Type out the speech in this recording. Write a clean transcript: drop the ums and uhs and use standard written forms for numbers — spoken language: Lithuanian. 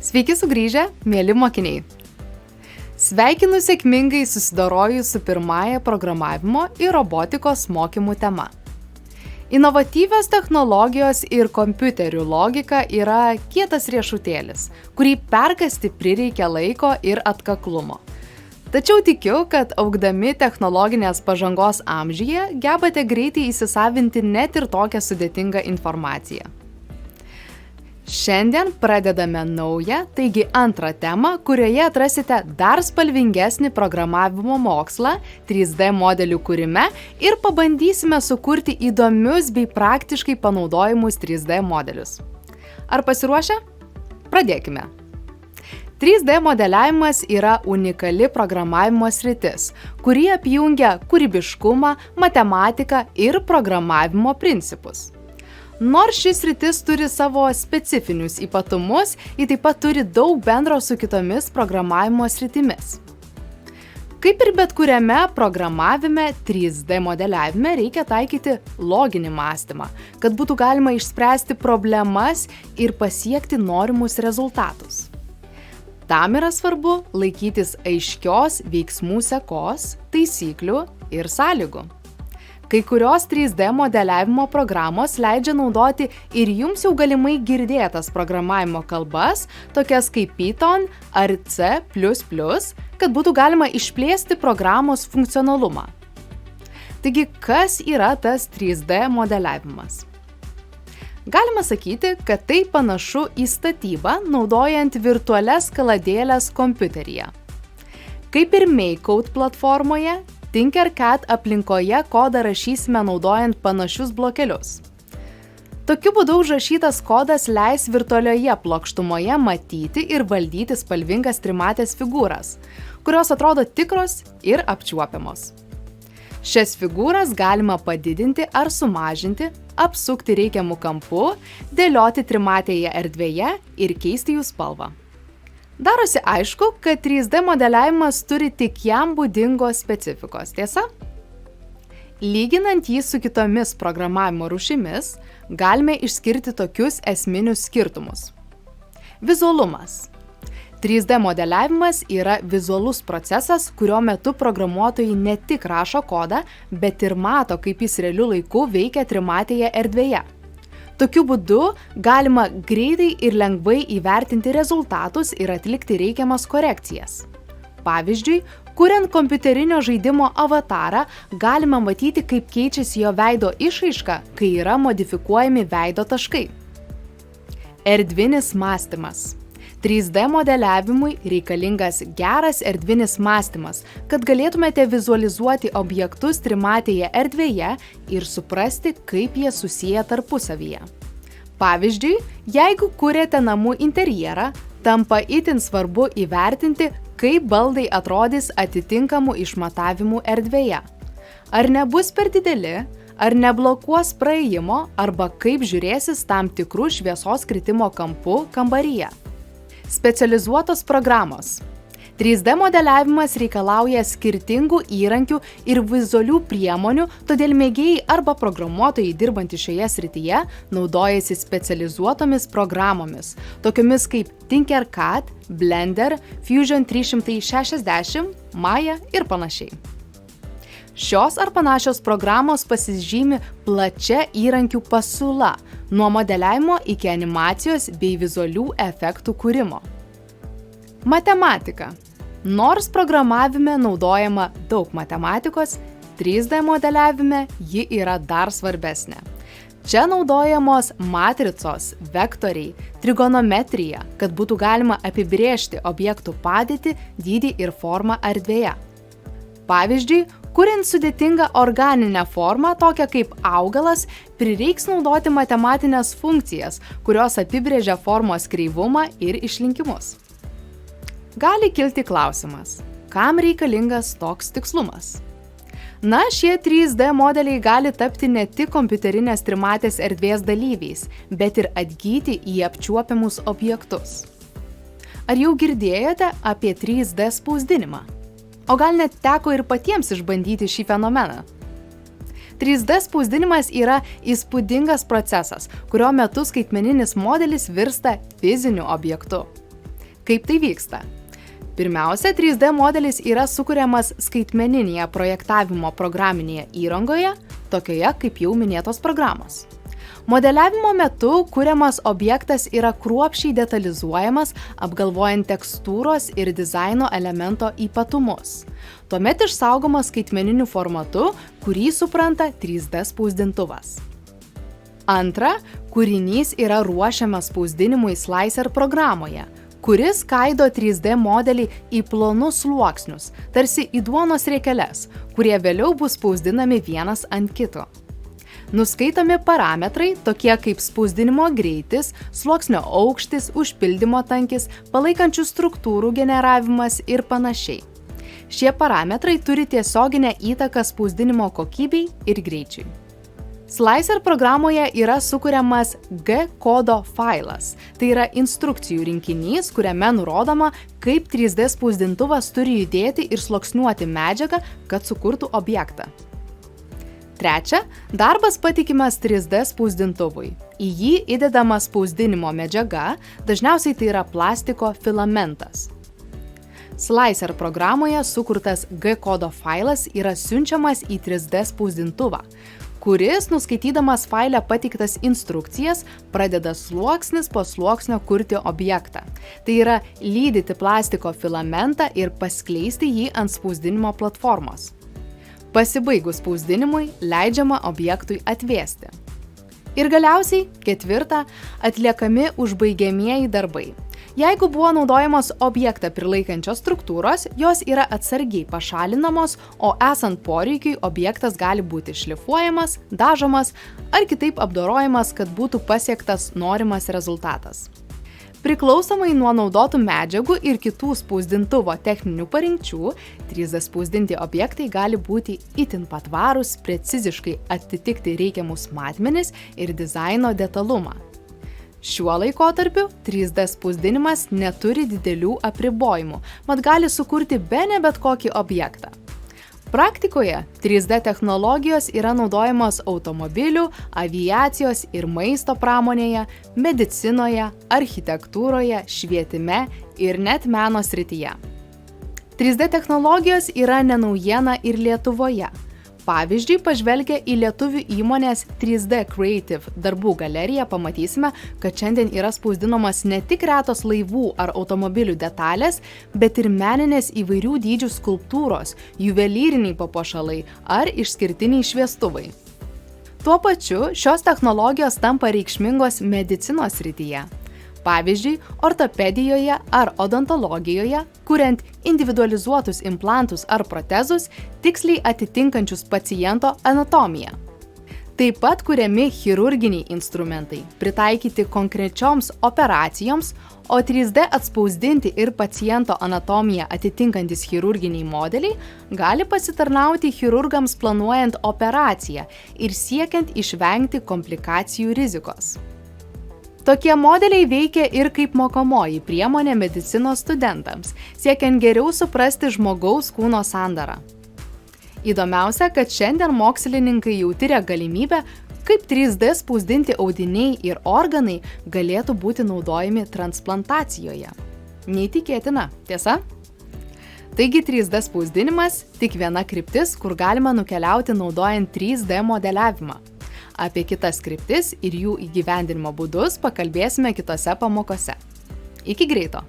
Sveiki sugrįžę, mėly mokiniai. Sveikinu sėkmingai susidorojus su pirmąja programavimo ir robotikos mokymų tema. Inovatyvios technologijos ir kompiuterių logika yra kietas riešutėlis, kurį perkasti prireikia laiko ir atkaklumo. Tačiau tikiu, kad augdami technologinės pažangos amžiuje gebate greitai įsisavinti net ir tokią sudėtingą informaciją. Šiandien pradedame naują, taigi antrą temą, kurioje atrasite dar spalvingesnį programavimo mokslą 3D modelių kūrime ir pabandysime sukurti įdomius bei praktiškai panaudojimus 3D modelius. Ar pasiruošę? Pradėkime. 3D modeliavimas yra unikali programavimo sritis, kuri apjungia kūrybiškumą, matematiką ir programavimo principus. Nors šis sritis turi savo specifinius ypatumus, ji taip pat turi daug bendro su kitomis programavimo sritimis. Kaip ir bet kuriame programavime, 3D modeliavime reikia taikyti loginį mąstymą, kad būtų galima išspręsti problemas ir pasiekti norimus rezultatus. Tam yra svarbu laikytis aiškios veiksmų sekos, taisyklių ir sąlygų. Kai kurios 3D modeliavimo programos leidžia naudoti ir jums jau galimai girdėtas programavimo kalbas, tokias kaip Python ar C++, kad būtų galima išplėsti programos funkcionalumą. Taigi, kas yra tas 3D modeliavimas? Galima sakyti, kad tai panašu į statybą, naudojant virtualias kaladėles kompiuteryje. Kaip ir MakeCode platformoje, Tinkercad aplinkoje kodą rašysime naudojant panašius blokelius. Tokiu būdu užrašytas kodas leis virtualioje plokštumoje matyti ir valdyti spalvingas trimatės figūras, kurios atrodo tikros ir apčiuopiamos. Šias figūras galima padidinti ar sumažinti, apsukti reikiamu kampu, dėlioti trimatėje erdvėje ir keisti jų spalvą. Darosi aišku, kad 3D modeliavimas turi tik jam būdingos specifikos, tiesa? Lyginant jį su kitomis programavimo rūšimis, galime išskirti tokius esminius skirtumus. Vizualumas. 3D modeliavimas yra vizualus procesas, kurio metu programuotojai ne tik rašo kodą, bet ir mato, kaip jis realiu laiku veikia trimatėje erdvėje. Tokiu būdu galima greitai ir lengvai įvertinti rezultatus ir atlikti reikiamas korekcijas. Pavyzdžiui, kuriant kompiuterinio žaidimo avatarą, galima matyti, kaip keičiasi jo veido išraiška, kai yra modifikuojami veido taškai. Erdvinis mąstymas. 3D modeliavimui reikalingas geras erdvinis mąstymas, kad galėtumėte vizualizuoti objektus trimatėje erdvėje ir suprasti, kaip jie susiję tarpusavyje. Pavyzdžiui, jeigu kuriate namų interjerą, tampa itin svarbu įvertinti, kaip baldai atrodys atitinkamų išmatavimų erdvėje. Ar nebus per dideli, ar neblokuos praėjimo, arba kaip žiūrėsis tam tikrų šviesos kritimo kampu kambaryje. Specializuotos programos. 3D modeliavimas reikalauja skirtingų įrankių ir vizualių priemonių, todėl mėgėjai arba programuotojai dirbantys šioje srityje naudojasi specializuotomis programomis, tokiomis kaip Tinkercad, Blender, Fusion 360, Maya ir panašiai. Šios ar panašios programos pasižymi plačia įrankių pasiūla, nuo modeliavimo iki animacijos bei vizualių efektų kūrimo. Matematika. Nors programavime naudojama daug matematikos, 3D modeliavime ji yra dar svarbesnė. Čia naudojamos matricos, vektoriai, trigonometrija, kad būtų galima apibrėžti objektų padėtį, dydį ir formą erdvėje. Pavyzdžiui, kuriant sudėtingą organinę formą, tokią kaip augalas, prireiks naudoti matematinės funkcijas, kurios apibrėžia formos kreivumą ir išlinkimus. Gali kilti klausimas, kam reikalingas toks tikslumas? Na, šie 3D modeliai gali tapti ne tik kompiuterinės trimatės erdvės dalyviais, bet ir atgyti į apčiuopiamus objektus. Ar jau girdėjote apie 3D spausdinimą? O gal net teko ir patiems išbandyti šį fenomeną? 3D spausdinimas yra įspūdingas procesas, kurio metu skaitmeninis modelis virsta fiziniu objektu. Kaip tai vyksta? Pirmiausia, 3D modelis yra sukuriamas skaitmeninėje projektavimo programinėje įrangoje, tokioje kaip jau minėtos programos. Modeliavimo metu kuriamas objektas yra kruopščiai detalizuojamas, apgalvojant tekstūros ir dizaino elemento ypatumus. Tuomet išsaugomas skaitmeniniu formatu, kurį supranta 3D spausdintuvas. Antra, kūrinys yra ruošiamas spausdinimui Slicer programoje, kuris skaido 3D modelį į plonus sluoksnius, tarsi į duonos riekeles, kurie vėliau bus spausdinami vienas ant kito. Nuskaitomi parametrai, tokie kaip spausdinimo greitis, sluoksnio aukštis, užpildymo tankis, palaikančių struktūrų generavimas ir panašiai. Šie parametrai turi tiesioginę įtaką spausdinimo kokybei ir greičiui. Slicer programoje yra sukuriamas G-kodo failas, tai yra instrukcijų rinkinys, kuriame nurodoma, kaip 3D spausdintuvas turi judėti ir sluoksniuoti medžiagą, kad sukurtų objektą. Trečia, darbas patikimas 3D spausdintuvui. Į jį įdedama spausdinimo medžiaga, dažniausiai tai yra plastiko filamentas. Slicer programoje sukurtas G-kodo failas yra siunčiamas į 3D spausdintuvą, kuris, nuskaitydamas faile pateiktas instrukcijas, pradeda sluoksnis po sluoksnio kurti objektą. Tai yra lydyti plastiko filamentą ir paskleisti jį ant spausdinimo platformos. Pasibaigus spausdinimui, leidžiama objektui atvėsti. Ir galiausiai, ketvirta, atliekami užbaigiamieji darbai. Jeigu buvo naudojamos objektą prilaikančios struktūros, jos yra atsargiai pašalinamos, o esant poreikiui objektas gali būti šlifuojamas, dažomas ar kitaip apdorojamas, kad būtų pasiektas norimas rezultatas. Priklausomai nuo naudotų medžiagų ir kitų spausdintuvo techninių parinkčių, 3D spausdinti objektai gali būti itin patvarūs, preciziškai atitikti reikiamus matmenis ir dizaino detalumą. Šiuo laikotarpiu 3D spausdinimas neturi didelių apribojimų, mat gali sukurti bene bet kokį objektą. Praktikoje 3D technologijos yra naudojamos automobilių, aviacijos ir maisto pramonėje, medicinoje, architektūroje, švietime ir net meno srityje. 3D technologijos yra ne naujiena ir Lietuvoje. Pavyzdžiui, pažvelgę į lietuvių įmonės 3D Creative darbų galeriją pamatysime, kad šiandien yra spausdinamas ne tik retos laivų ar automobilių detalės, bet ir meninės įvairių dydžių skulptūros, juvelyriniai papuošalai ar išskirtiniai šviestuvai. Tuo pačiu, šios technologijos tampa reikšmingos medicinos srityje. Pavyzdžiui, ortopedijoje ar odontologijoje, kuriant individualizuotus implantus ar protezus, tiksliai atitinkančius paciento anatomiją. Taip pat kuriami chirurginiai instrumentai, pritaikyti konkrečioms operacijoms, o 3D atspausdinti ir paciento anatomiją atitinkantis chirurginiai modeliai gali pasitarnauti chirurgams planuojant operaciją ir siekiant išvengti komplikacijų rizikos. Tokie modeliai veikia ir kaip mokomoji priemonė medicinos studentams, siekiant geriau suprasti žmogaus kūno sandarą. Įdomiausia, kad šiandien mokslininkai jau tiria galimybę, kaip 3D spausdinti audiniai ir organai galėtų būti naudojami transplantacijoje. Neįtikėtina, tiesa? Taigi 3D spausdinimas tik viena kryptis, kur galima nukeliauti naudojant 3D modeliavimą. Apie kitas kryptis ir jų įgyvendinimo būdus pakalbėsime kitose pamokose. Iki greito!